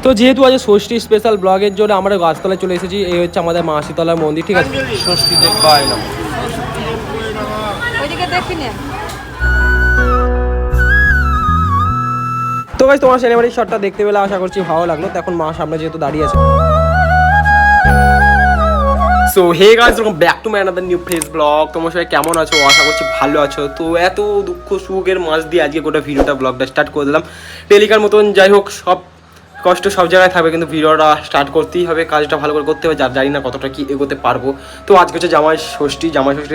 তো যেহেতু আজ ষষ্ঠী স্পেশাল ব্লগের জন্য আমরা গাছতলায় চলে এসেছি। এই হচ্ছে আমাদের মাসিতলার মন্দির, ঠিক আছে। ষষ্ঠী দেখতে হয় না, তো গাইস তোমার সিনেমাটিক শটটা দেখতে পেলে আশা করছি ভালো লাগলো। তো এখন মা সামনে যেহেতু দাঁড়িয়ে আছে। So hey guys, welcome back to my another new fresh blog. তোমার সবাই কেমন আছো? আশা করছি ভালো আছো। তো এত দুঃখ সুখের মাঝ দিয়ে আজকে গোটা ভিডিওটা ব্লগটা স্টার্ট করে দিলাম ডেলিকার মতন। যাই হোক, সব কষ্ট সব জায়গায় থাকবে, কিন্তু ভিডিওটা স্টার্ট করতেই হবে, কাজটা ভালো করে করতে হবে। যার জানি না কতটা কি এগোতে পারবো। তো আজকে হচ্ছে জামাই ষষ্ঠী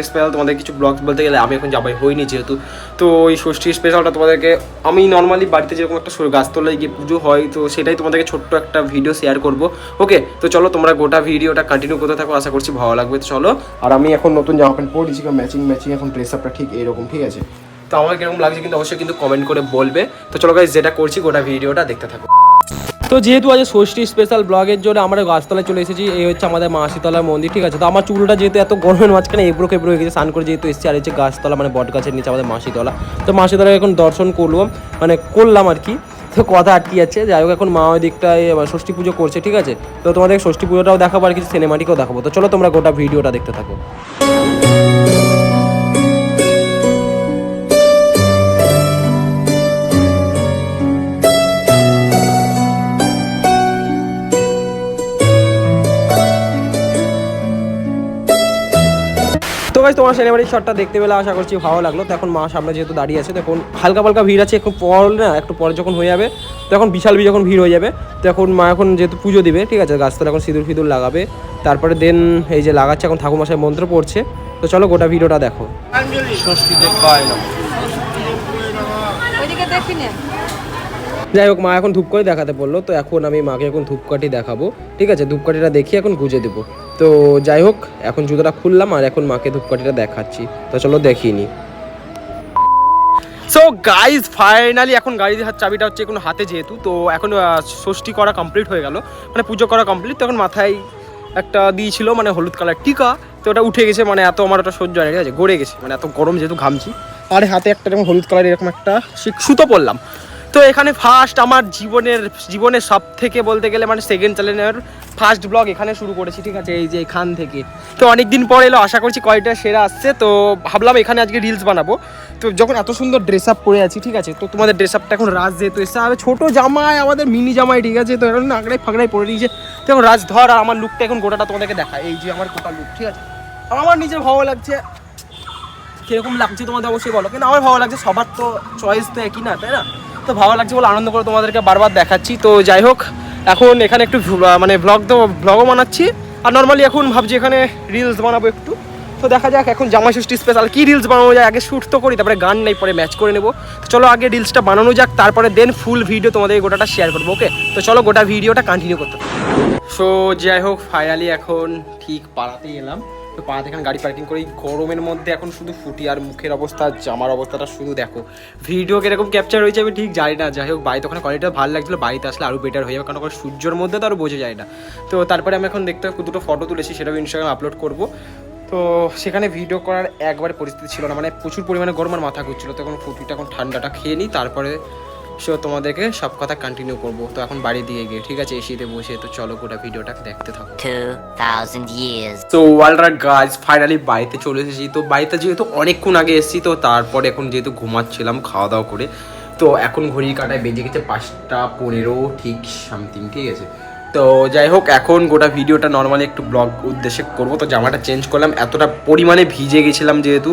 স্পেশাল। তোমাদের কিছু ব্লগ বলতে গেলে আমি এখন জামাই হইনি যেহেতু, তো এই ষষ্ঠী স্পেশালটা তোমাদেরকে আমি নর্মালি বাড়িতে যেরকম একটা গাছতলায় গিয়ে পুজো হয়, তো সেটাই তোমাদেরকে ছোট্ট একটা ভিডিও শেয়ার করবো। ওকে, তো চলো তোমরা গোটা ভিডিওটা কন্টিনিউ করতে থাকো, আশা করছি ভালো লাগবে। তো চলো। আর আমি এখন নতুন জামা প্যান্ট পরেছি, ম্যাচিং এখন ড্রেস আপটা ঠিক এরকম, ঠিক আছে। তো আমার কিরকম লাগছে কিন্তু অবশ্যই কিন্তু কমেন্ট করে বলবে। তো চলো গাইস, যেটা করছি গোটা ভিডিওটা দেখতে থাকো। তো যেহেতু আজ ষষ্ঠী স্পেশাল ব্লগের জন্য আমরা গাছতলায় চলে এসেছি। এই হচ্ছে আমাদের মাসিতলার মন্দির, ঠিক আছে। তো আমার চুলটা যেহেতু এত গরমের মাঝখানে এবড়ো হয়ে গেছে, স্নান করে যেহেতু এসেছি। আর হচ্ছে গাছতলা মানে বট গাছের নিচে আমাদের মাসিতলা। তো মাসিতলায় এখন দর্শন করলাম আর কি। তো কথা আটকে যাচ্ছে। যাই হোক, এখন মা ওই দিকটায় ষষ্ঠী পুজো করছে, ঠিক আছে। তো তোমাদের ষষ্ঠী পুজোটাও দেখাবো আর কিছু সিনেমাটিকও দেখাবো। তো চলো তোমরা গোটা ভিডিওটা দেখতে থাকো। তো গাইস তোমার সিনেমাটিক শটটা দেখতে পেলে আশা করছি ভালো লাগলো। তো এখন মা সামনে যেহেতু দাঁড়িয়ে আছে, তখন হালকা পালকা ভিড় আছে। একটু পরে যখন হয়ে যাবে, তখন বিশাল যখন ভিড় হয়ে যাবে। তো এখন মা এখন যেহেতু পুজো দিবে, ঠিক আছে, গাছতলা এখন সিঁদুর লাগাবে। তারপরে দেন এই যে লাগাচ্ছে, এখন ঠাকুরমশাই মন্ত্র পড়ছে। তো চলো গোটা ভিডিওটা দেখো। ষষ্ঠী দেখতে হয় না, যাই হোক, মা এখন ধূপকাঠি দেখাতে বললো। তো এখন আমি মাকে এখন ধূপকাঠি দেখাবো, ঠিক আছে। ধূপকাঠিটা দেখিয়ে এখন গুজে দেবো। তো যাই হোক, এখন জুতোটা খুললাম আর এখন মাকে ধূপকাঠিটা দেখাচ্ছি। তো চলো দেখিয়ে নিই। সো গাইজ ফাইনালি এখন গাড়ির চাবিটা হচ্ছে এখন হাতে যেহেতু, তো এখন ষষ্ঠী করা কমপ্লিট হয়ে গেল, মানে পুজো করা কমপ্লিট। তখন মাথায় একটা দিয়েছিল মানে হলুদ কালার টিকা, তো ওটা উঠে গেছে, মানে এত আমার ওটা সহ্য হয় না, ঠিক আছে, গড়ে গেছে, মানে এত গরম যেহেতু ঘামছি। আর হাতে একটা যেমন হলুদ কালার এরকম একটা সুতো পরলাম। তো এখানে ফার্স্ট আমার জীবনের সব থেকে বলতে গেলে মানে সেকেন্ড চ্যানেলের ফার্স্ট ব্লগ এখানে শুরু করেছি, ঠিক আছে, এই যে এখান থেকে। তো অনেক দিন পর এলো, আশা করছি কয়টা সেরা আসছে। তো ভাবলাম এখানে আজকে রিলস বানাবো। তো যখন এত সুন্দর ড্রেস আপ পরে আছি, ঠিক আছে, তো তোমাদের ড্রেস আপটা এখন রাজ যেহেতু এসে ছোটো জামাই, আমাদের মিনি জামাই, ঠিক আছে, তো এখন ফাগড়াই পরে নিয়েছে। তো এখন রাজ ধর, আর আমার লুকটা এখন গোটাটা তোমাদেরকে দেখায়। এই যে আমার গোটা লুক, ঠিক আছে, আমার নিজের ভালো লাগছে। কিরকম লাগছে তোমাদের অবশ্যই বলো, কিন্তু আমার ভালো লাগছে। সবার তো চয়েস তো একই না, তাই না? তো ভালো লাগছে বলে আনন্দ করে তোমাদেরকে বারবার দেখাচ্ছি। তো যাই হোক, এখন এখানে একটু মানে ব্লগও বানাচ্ছি। আর নর্মালি এখন ভাবছি এখানে রিলস বানাবো একটু। তো দেখা যাক এখন জামাই ষষ্ঠী স্পেশাল কী রিলস বানানো যায়। আগে শ্যুট তো করি, তারপরে গান নেই, পরে ম্যাচ করে নেবো। তো চলো আগে রিলসটা বানানো যাক, তারপরে দেন ফুল ভিডিও তোমাদের গোটাটা শেয়ার করবো। ওকে, তো চলো গোটা ভিডিওটা কন্টিনিউ করতে। সো যাই হোক, ফাইনালি এখন ঠিক পাড়াতেই এলাম। তো পাড়াতে এখানে গাড়ি পার্কিং করি, গরমের মধ্যে এখন শুধু ফুটি আর মুখের অবস্থা, জামার অবস্থাটা শুধু দেখো। ভিডিও কিরকম ক্যাপচার হয়েছে আমি ঠিক জানি না। যাই হোক, বাড়িতে ওখানে কোয়ালিটিটা ভালো লাগছিলো, বাড়িতে আসলে আরও বেটার হয়ে যাবে, কারণ ওখানে সূর্যের মধ্যে তো আরও বোঝা যায় না। তো তারপরে আমি এখন দেখতে দুটো ফটো তুলেছি, সেটাও ইনস্টাগ্রামে আপলোড করবো। তো সেখানে ভিডিও করার একবারে পরিস্থিতি ছিল না, মানে প্রচুর পরিমাণে গরম আর মাথা ঘুরছিল। তো এখন ফুটিটা এখন ঠান্ডাটা খেয়ে নিই, তারপরে সো তোমাদেরকে সব কথা কন্টিনিউ করবো। তো এখন বাড়ি দিয়ে গিয়ে, ঠিক আছে, এসিতে বসে। তো চলো গোটা ভিডিওটা দেখতে থাকো। 2000 years তো অলরাইট গাইস, ফাইনালি বাড়িতে চলে এসেছি। তো বাড়িতে যেহেতু অনেকক্ষণ আগে এসেছি, তো তারপরে এখন যেহেতু ঘুমাচ্ছিলাম খাওয়া দাওয়া করে, তো এখন ঘড়ির কাঁটায় বেজে গেছে 5:15 ঠিক সামথিং, ঠিক আছে। তো যাই হোক, এখন গোটা ভিডিওটা নর্মালি একটু ব্লগ উদ্দেশ্যে করবো। তো জামাটা চেঞ্জ করলাম, এতটা পরিমাণে ভিজে গেছিলাম যেহেতু,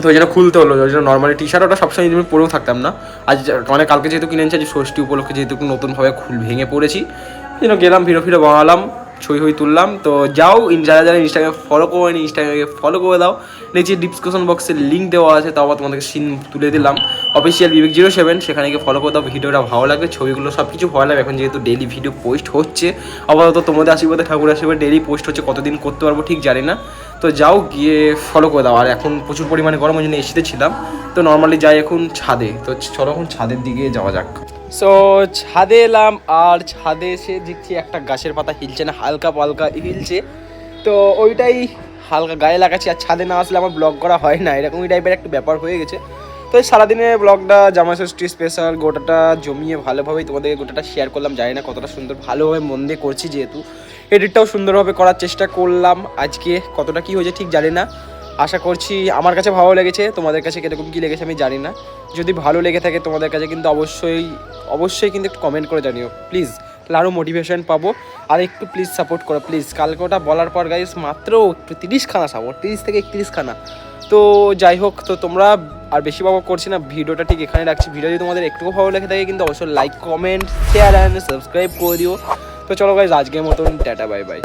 তো ওই জন্য খুলতে হলো। ওই জন্য নর্মালি টি শার্ট ওটা সবসময় আমি পরেও থাকতাম না। আজ মানে কালকে যেহেতু কিনে আনছি, আজ ষষ্ঠী উপলক্ষে যেহেতু নতুনভাবে ভেঙে পড়েছি, এই জন্য গেলাম, ভিডিও বানালাম, ছই তুললাম। তো যাও, যারা ইনস্টাগ্রামে ফলো করে নি, ইনস্টাগ্রামে ফলো করে দাও। নিচে ডিসক্রিপশন বক্সে লিঙ্ক দেওয়া আছে, তাও আবার তোমাদেরকে সিন তুলে দিলাম। অফিসিয়াল বিবেক07, সেখানে গিয়ে ফলো করে দাও। ভিডিওটা ভালো লাগবে, ছবিগুলো সব কিছু ভালো লাগবে। এখন যেহেতু ডেইলি ভিডিও পোস্ট হচ্ছে, আপাতত তোমাদের আশীর্বাদে, ঠাকুর আশীর্বাদে ডেইলি পোস্ট হচ্ছে, কতদিন করতে পারবো ঠিক জানি না। তো যাও, গিয়ে ফলো করে দাও। আর এখন প্রচুর পরিমাণে গরম, ওই জন্য এসিতে ছিলাম। তো নর্মালি যাই এখন ছাদে। তো চলো এখন ছাদের দিকে যাওয়া যাক। সো ছাদে এলাম, আর ছাদে এসে দেখছি একটা গাছের পাতা হিলছে না, হালকা পালকা হিলছে। তো ওইটাই হালকা গায়ে লাগাচ্ছি। আর ছাদে না আসলে আমার ব্লগ করা হয় না, এরকমই টাইপের একটা ব্যাপার হয়ে গেছে। তো এই সারাদিনে ব্লগটা জামাই ষষ্ঠী স্পেশাল গোটাটা জমিয়ে ভালোভাবেই তোমাদেরকে গোটাটা শেয়ার করলাম। জানি না কতটা সুন্দর, ভালোভাবে মন দিয়ে করছি, যেহেতু এডিটটাও সুন্দরভাবে করার চেষ্টা করলাম। আজকে কতটা কী হয়েছে ঠিক জানি না, আশা করছি আমার কাছে ভালো লেগেছে। তোমাদের কাছে কীরকম কী লেগেছে আমি জানি না। যদি ভালো লেগে থাকে তোমাদের কাছে কিন্তু অবশ্যই কিন্তু একটু কমেন্ট করে জানিও প্লিজ, তাহলে আরও মোটিভেশন পাবো। আর একটু প্লিজ সাপোর্ট করো প্লিজ। কালকে ওটা বলার পর গাইস মাত্র একটু 30খানা সাপোর্ট, 30 থেকে 31খানা। তো যাই হোক, তো তোমরা আর বেশি বাবা করছি না, ভিডিওটা ঠিক এখানে রাখছি। ভিডিও যদি তোমাদের একটুকু ভালো লেগে থাকে কিন্তু অবশ্যই like, comment, share and subscribe করে দিও। তো চলো গাইস, আজকের মতন টাটা, বাই বাই।